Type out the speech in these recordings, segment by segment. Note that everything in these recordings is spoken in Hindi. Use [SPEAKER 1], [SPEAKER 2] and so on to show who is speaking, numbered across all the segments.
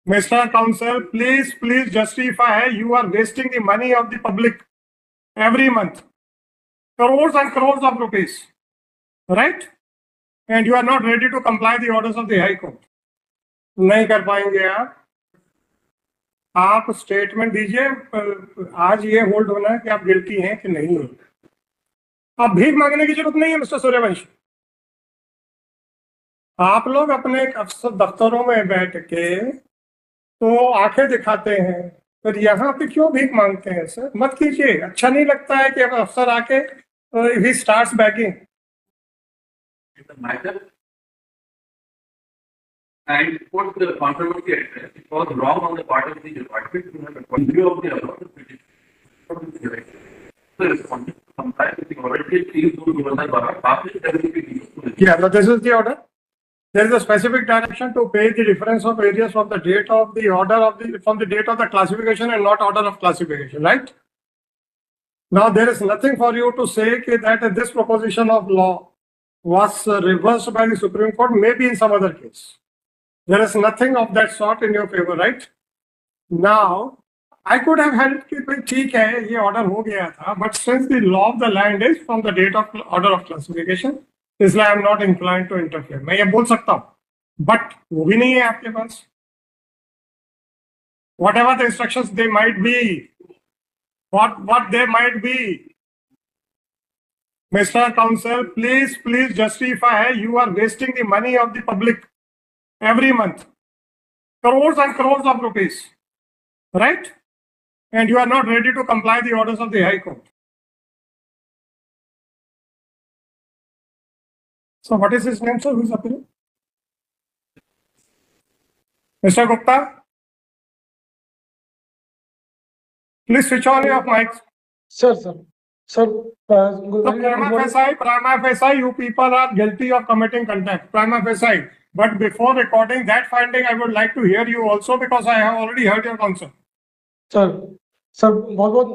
[SPEAKER 1] Mr. Counsel, please justify. You are wasting the money of the public every month. Crores and crores of rupees. Right? And you are not ready to comply the orders of the High Court. नहीं कर पाएंगे आप स्टेटमेंट दीजिए। आज ये होल्ड होना है कि आप गिल्टी हैं कि नहीं हैं। अब भीख मांगने की जरूरत नहीं है मिस्टर सूर्यवंशी। आप लोग अपने अफसर दफ्तरों में बैठ के तो आंखें दिखाते हैं, फिर यहाँ पे क्यों भीख मांगते हैं? सर मत कीजिए, अच्छा नहीं लगता है कि अब अफसर आके he starts bagging.
[SPEAKER 2] And put the controversy address, it was wrong on the part of the department to have a review of the above the respondent comply with the order.
[SPEAKER 1] Yeah, but this is the order. There is a specific direction to pay the difference of areas from the date of the order of the from the date of the classification and not order of classification, right? Now there is nothing for you to say that this proposition of law was reversed by the Supreme Court, maybe in some other case. There is nothing of that sort in your favor, right? Now, I could have held कि ठीक है ये order हो गया था, but since the law of the land is from the date of order of classification, इसलिए I am not inclined to interfere. मैं ये बोल सकता हूँ, but वो भी नहीं है आपके पास. Whatever the instructions they might be, what they might be. Mr. Counsel, please justify. You are wasting the money of the public every month, crores and crores of rupees, right? And you are not ready to comply the orders of the High Court. So what is his name, sir? Who is appealing? Mr. Gupta, please switch on your mics.
[SPEAKER 3] Sir.
[SPEAKER 1] Prima facie, you people are guilty of committing contempt. Prima facie. But before recording that finding, I would like to hear you also because I have already heard your counsel.
[SPEAKER 3] Sir बहुत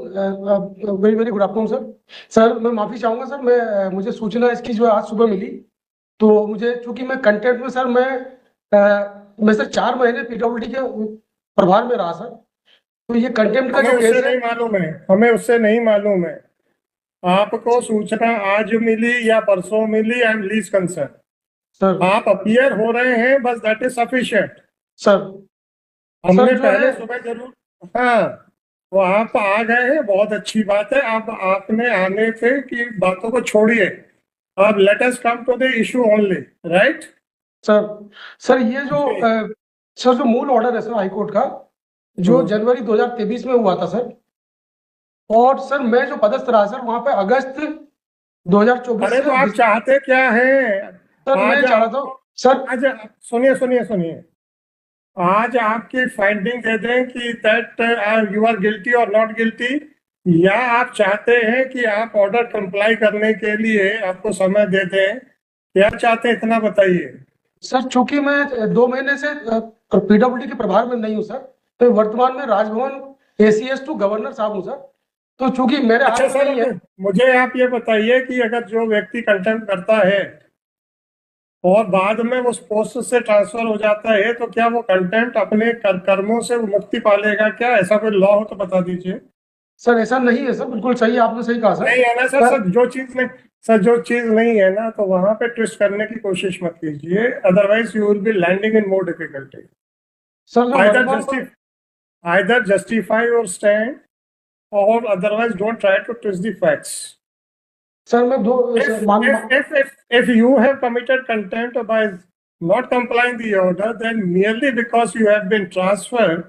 [SPEAKER 3] वेरी गुड आफ्टरनून सर मैं माफी चाहूंगा सर। मुझे सूचना इसकी जो आज सुबह मिली, तो मुझे चूंकि मैं कंटेंट में सर मैं सर 4 महीने पीडब्ल्यूडी के प्रभार में रहा सर, तो ये कंटेंट का जो केस है
[SPEAKER 1] नहीं मालूम है, हमें उससे नहीं मालूम है। आपको सूचना आज मिली या परसों मिली, I am least concern sir. आप अपीयर हो रहे हैं, बस दैट इज सफिशिएंट
[SPEAKER 3] सर।
[SPEAKER 1] हमने पहले सुबह जरूर, हाँ वो आप आ गए हैं, बहुत अच्छी बात है। अब आपने आने से की बातों को छोड़िए, अब let us come to the issue only, right
[SPEAKER 3] sir ये जो मूल ऑर्डर है सर हाई कोर्ट का, जो जनवरी 2023 में हुआ था सर, और सर मैं जो पदस्थ रहा सर वहां पे अगस्त 2024।
[SPEAKER 1] अरे तो आप चाहते क्या है
[SPEAKER 3] सर? मैं चाह रहा था सर,
[SPEAKER 1] आज सुनिए, आज आपकी फाइंडिंग दे दें कि दैट यू आर गिल्टी और नॉट गिल्टी, या आप चाहते हैं कि आप ऑर्डर कंप्लाई करने के लिए आपको समय दे दें? क्या चाहते हैं इतना बताइए
[SPEAKER 3] सर। चूंकि मैं 2 महीने से पीडब्ल्यूडी के प्रभार में नहीं हूं सर, तो वर्तमान में राजभवन एसीएस टू गवर्नर साहब हूं सर, तो चूंकि मेरे
[SPEAKER 1] अच्छा सर नहीं है। मुझे आप ये बताइए कि अगर जो व्यक्ति कंटेम्प्ट करता है और बाद में उस पोस्ट से ट्रांसफर हो जाता है, तो क्या वो कंटेम्प्ट अपने कर्मों से मुक्ति पालेगा क्या? ऐसा कोई लॉ हो तो बता दीजिए
[SPEAKER 3] सर। ऐसा नहीं है सर, बिल्कुल सही, आपने सही कहा सर।
[SPEAKER 1] नहीं है ना सर, जो चीज नहीं है ना, तो वहां पे ट्विस्ट करने की कोशिश मत कीजिए, otherwise you will be landing in more difficulty sir. either justify your stand or otherwise don't try to twist the facts.
[SPEAKER 3] Sir,
[SPEAKER 1] if you have committed contempt by not complying the order, then merely because you have been transferred,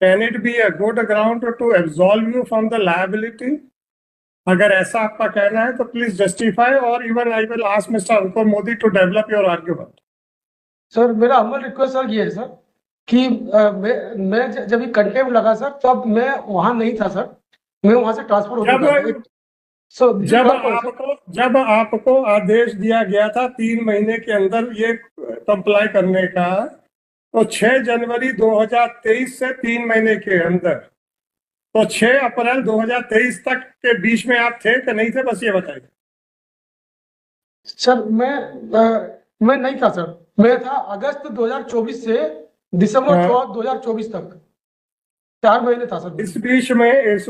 [SPEAKER 1] can it be a good ground to absolve you from the liability? अगर ऐसा आपका कहना है तो प्लीज जस्टिफाई, और even I will ask mister Ankur Modi to develop your argument.
[SPEAKER 3] Sir मेरा हम्बल रिक्वेस्ट सर ये है सर कि मैं जब ये कंटेम्प्ट लगा सर, तब मैं वहां नहीं था सर, मैं वहां से ट्रांसफर हो गया।
[SPEAKER 1] जब आपको आदेश दिया गया था 3 महीने के अंदर ये कंप्लाई करने का, तो 6 जनवरी 2023 से 3 महीने के अंदर, तो 6 अप्रैल 2023 तक के बीच में आप थे कि नहीं थे? बस ये बताइए
[SPEAKER 3] सर। मैं नहीं था सर, मैं था अगस्त 2024 से दिसंबर
[SPEAKER 1] हाँ।
[SPEAKER 3] 14 2024 तक 4 महीने था सर।
[SPEAKER 1] इस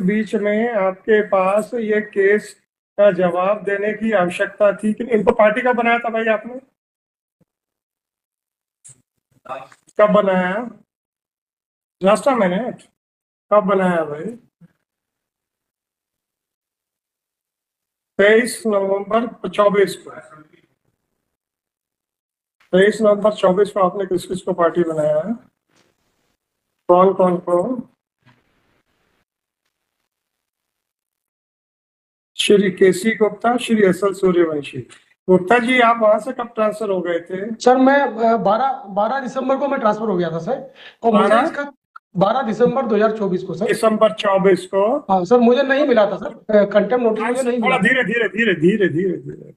[SPEAKER 1] बीच में आपके पास ये केस का जवाब देने की आवश्यकता थी कि इनको पार्टी का बनाया था भाई आपने? कब बनाया? जस्ट अ मिनट, कब बनाया भाई? 23 नवंबर 24 को। 23 नवंबर 24 को आपने किस किस को पार्टी बनाया है? कौन कौन को? श्री केसी गुप्ता, श्री एस.एल. सूर्यवंशी। गुप्ता जी, आप वहां से कब ट्रांसफर हो गए थे?
[SPEAKER 3] सर मैं 12 दिसंबर को मैं ट्रांसफर हो गया था सर, और मुझे
[SPEAKER 1] 12
[SPEAKER 3] इसका 12 दिसंबर 2024 को सर।
[SPEAKER 1] दिसंबर 24 को।
[SPEAKER 3] हाँ सर, मुझे नहीं मिला था सर, कंटेम्प्ट नोटिस मुझे नहीं
[SPEAKER 1] थोड़ा
[SPEAKER 3] मिला था।
[SPEAKER 1] धीरे धीरे धीरे धीरे धीरे धीरे।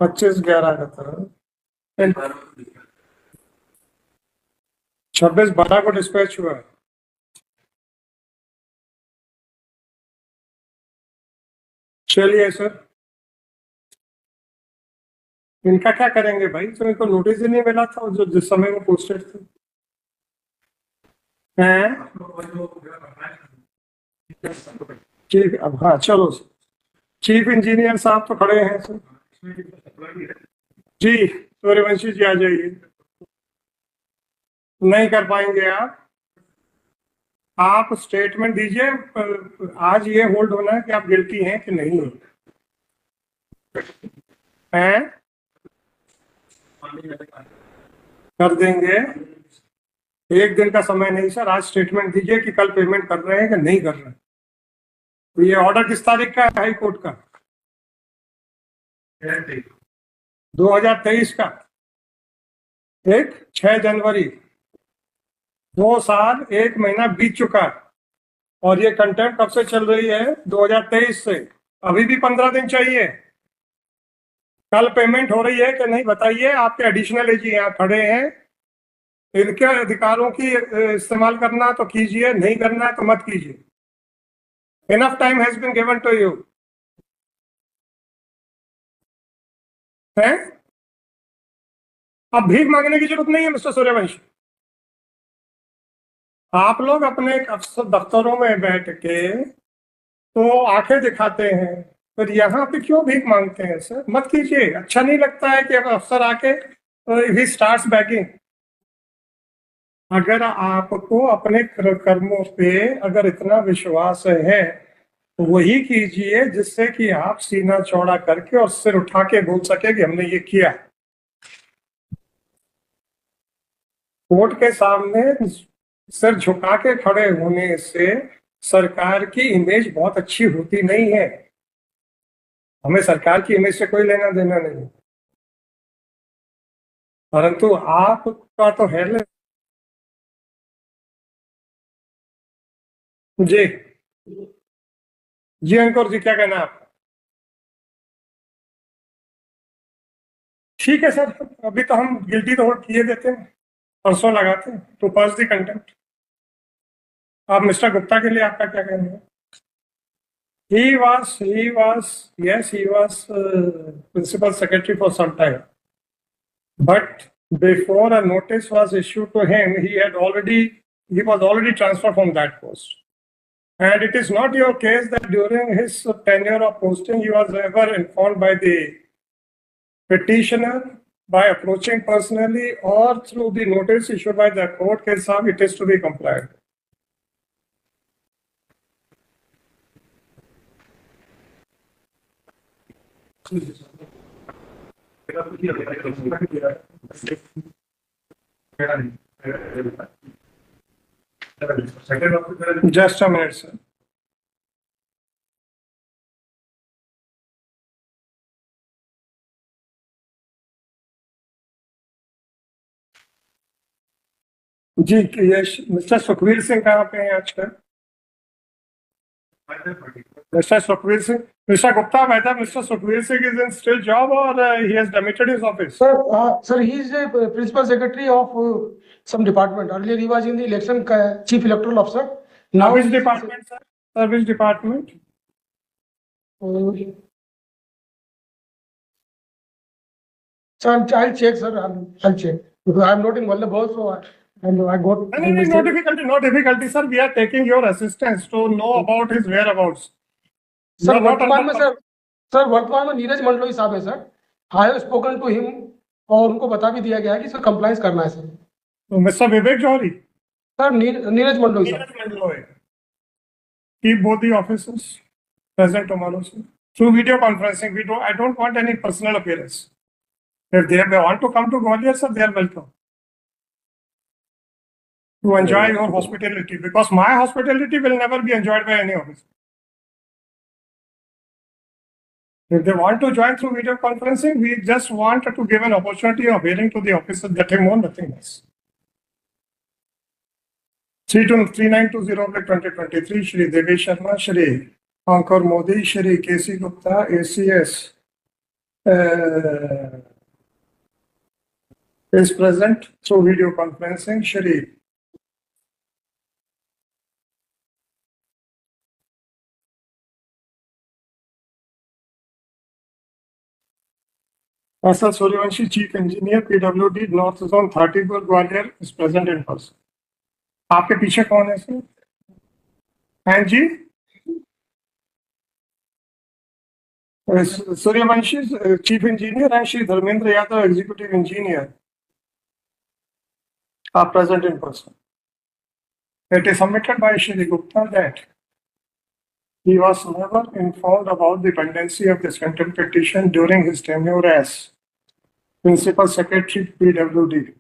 [SPEAKER 1] 25/11 का था। 26/12 को डिस्पैच हुआ। चलिए सर, इनका क्या करेंगे भाई? तो इनको नोटिस ही नहीं मिला था जो जिस समय वो पोस्टेड थे हैं। चीफ, अब हाँ चलो, चीफ इंजीनियर साहब तो खड़े हैं सर। जी सूर्यवंशी जी, आ जाइए। नहीं कर पाएंगे आप स्टेटमेंट दीजिए। आज ये होल्ड होना है कि आप गिल्टी हैं कि नहीं हैं। कर देंगे, एक दिन का समय नहीं सर। आज स्टेटमेंट दीजिए कि कल पेमेंट कर रहे हैं कि नहीं कर रहे हैं। तो ये ऑर्डर किस तारीख का है हाई कोर्ट का? 2023 का। एक 6 जनवरी, 2 साल 1 महीना बीत चुका। और ये कंटेंट कब से चल रही है? 2023 से। अभी भी 15 दिन चाहिए। कल पेमेंट हो रही है कि नहीं बताइए। आपके एडिशनल एजी यहाँ खड़े हैं, इनके अधिकारों की इस्तेमाल करना तो कीजिए, नहीं करना है तो मत कीजिए। Enough time has been given to you है। अब भीख मांगने की जरूरत नहीं है मिस्टर सूर्यवंशी। आप लोग अपने अफसर दफ्तरों में बैठ के तो आंखें दिखाते हैं, फिर यहाँ पे क्यों भीख मांगते हैं सर? मत कीजिए। अच्छा नहीं लगता है कि अब अफसर आके ही स्टार्ट्स बैगिंग। अगर आपको अपने कर्मों पे अगर इतना विश्वास है तो वही कीजिए जिससे कि आप सीना चौड़ा करके और सिर उठा के बोल सके कि हमने ये किया। कोर्ट के सामने सिर झुका के खड़े होने से सरकार की इमेज बहुत अच्छी होती नहीं है। हमें सरकार की इमेज से कोई लेना देना नहीं, परंतु आपका तो है। जी जी अंकुर जी, क्या कहना है आपका? ठीक है सर, अभी तो हम गिल्टी तो होल्ड किए देते हैं, परसों लगाते हैं टू पास द कंटेम्प्ट। आप मिस्टर गुप्ता के लिए आपका क्या कहना है? Yes, he was principal secretary for some time. But before a notice was issued to him, he was already transferred from that post. And it is not your case that during his tenure of posting, he was ever informed by the petitioner by approaching personally or through the notice issued by the court case, it is to be complied. Just a minute, sir. जी, ये मिस्टर सुखवीर सिंह कहाँ पे हैं आजकल? Mister Sukhbir Singh, mister Gupta, whether Mr. Sukhbir Singh is in still job or he has demitted his office?
[SPEAKER 3] Sir, he is a principal secretary of some department. Earlier he was in the election chief electoral officer. Now
[SPEAKER 1] Which department, sir? Sir, which department?
[SPEAKER 3] Sir, I'll check, sir. I'll check. because I am not in Vallabh, so I got.
[SPEAKER 1] No difficulty, no difficulty, sir. We are taking your assistance to know about his whereabouts. You
[SPEAKER 3] sir
[SPEAKER 1] are not
[SPEAKER 3] वर्तमान में
[SPEAKER 1] under-
[SPEAKER 3] सर वर्तमान में नीरज मंडलोई साहब है sir. I have spoken to him और उनको बता भी दिया गया है कि सर कंप्लाइंस करना है सर.
[SPEAKER 1] तो Mr. Vivek Johri,
[SPEAKER 3] sir Neeraj Mandloi sir.
[SPEAKER 1] Neeraj Mandloy. Keep both the officers present tomorrow, sir. Through video conferencing, I don't want any personal appearance. If they want to come to Gwalior, sir, they are welcome. To enjoy your hospitality, because my hospitality will never be enjoyed by any officer. If they want to join through video conferencing, we just want to give an opportunity of hearing to the officers that they know nothing else. 3920/2023, Shri Devesh Sharma, Shri Ankur Modi, Shri KC Gupta, ACS is present through video conferencing. Shri Asal Suryavanshi, Chief Engineer, PWD, North Zone 34, Gwalior, is present in person. आपके पीछे कौन है सर? हैं जी? Suryavanshi, Chief Engineer, and Shri Dharmendra Yadav, Executive Engineer, are present in person. It is submitted by Shri Gupta that he was never informed about the pendency of this contempt petition during his tenure as Principal Secretary, PWD.